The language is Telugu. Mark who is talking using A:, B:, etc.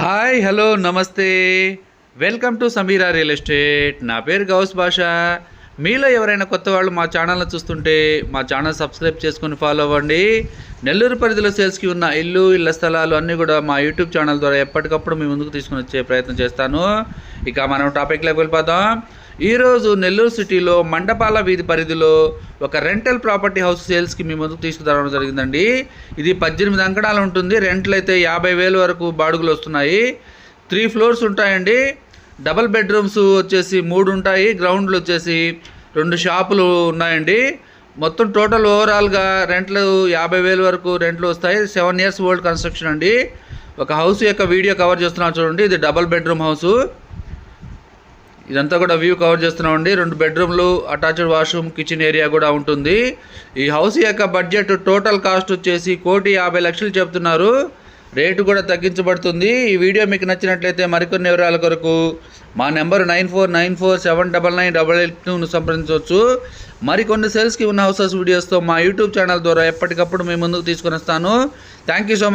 A: హాయ్ హలో నమస్తే welcome to Sameera real estate. నా పేరు గౌస్ భాషా. మీలో ఎవరైనా కొత్త వాళ్ళు మా ఛానల్ని చూస్తుంటే మా ఛానల్ సబ్స్క్రైబ్ చేసుకొని ఫాలో అవ్వండి. నెల్లూరు పరిధిలో సేల్స్కి ఉన్న ఇళ్ళ స్థలాలు అన్నీ కూడా మా యూట్యూబ్ ఛానల్ ద్వారా ఎప్పటికప్పుడు మీ ముందుకు తీసుకుని వచ్చే ప్రయత్నం చేస్తాను. ఇక మనం టాపిక్లోకి వెళ్ళిపోదాం. ఈరోజు నెల్లూరు సిటీలో మండపాల వీధి పరిధిలో ఒక రెంటల్ ప్రాపర్టీ హౌస్ సేల్స్కి మీ ముందుకు తీసుకురావడం జరిగిందండి. ఇది 18 అంకణాలు ఉంటుంది. రెంట్లు అయితే 50,000 వరకు బాడుగులు వస్తున్నాయి. 3 ఫ్లోర్స్ ఉంటాయండి. డబల్ బెడ్రూమ్స్ వచ్చేసి 3 ఉంటాయి. గ్రౌండ్లు వచ్చేసి 2 షాపులు ఉన్నాయండి. మొత్తం టోటల్ ఓవరాల్గా రెంట్లు 50,000 వరకు రెంట్లు వస్తాయి. 7 years ఓల్డ్ కన్స్ట్రక్షన్ అండి. ఒక హౌస్ యొక్క వీడియో కవర్ చేస్తున్నాం చూడండి. ఇది డబల్ బెడ్రూమ్ హౌసు. ఇదంతా కూడా వ్యూ కవర్ చేస్తున్నామండి. 2 బెడ్రూమ్లు, అటాచ్డ్ వాష్రూమ్, కిచెన్ ఏరియా కూడా ఉంటుంది. ఈ హౌస్ యొక్క బడ్జెట్ టోటల్ కాస్ట్ వచ్చేసి 1,50,00,000 చెప్తున్నారు. రేటు కూడా తగ్గించబడుతుంది. ఈ వీడియో మీకు నచ్చినట్లయితే మరికొన్ని వివరాల కొరకు మా నెంబర్ 9494799882ను సంప్రదించవచ్చు. మరికొన్ని సేల్స్కి ఉన్న హౌసెస్ వీడియోస్తో మా యూట్యూబ్ ఛానల్ ద్వారా ఎప్పటికప్పుడు మీ ముందుకు తీసుకొని వస్తాను. Thank you so much.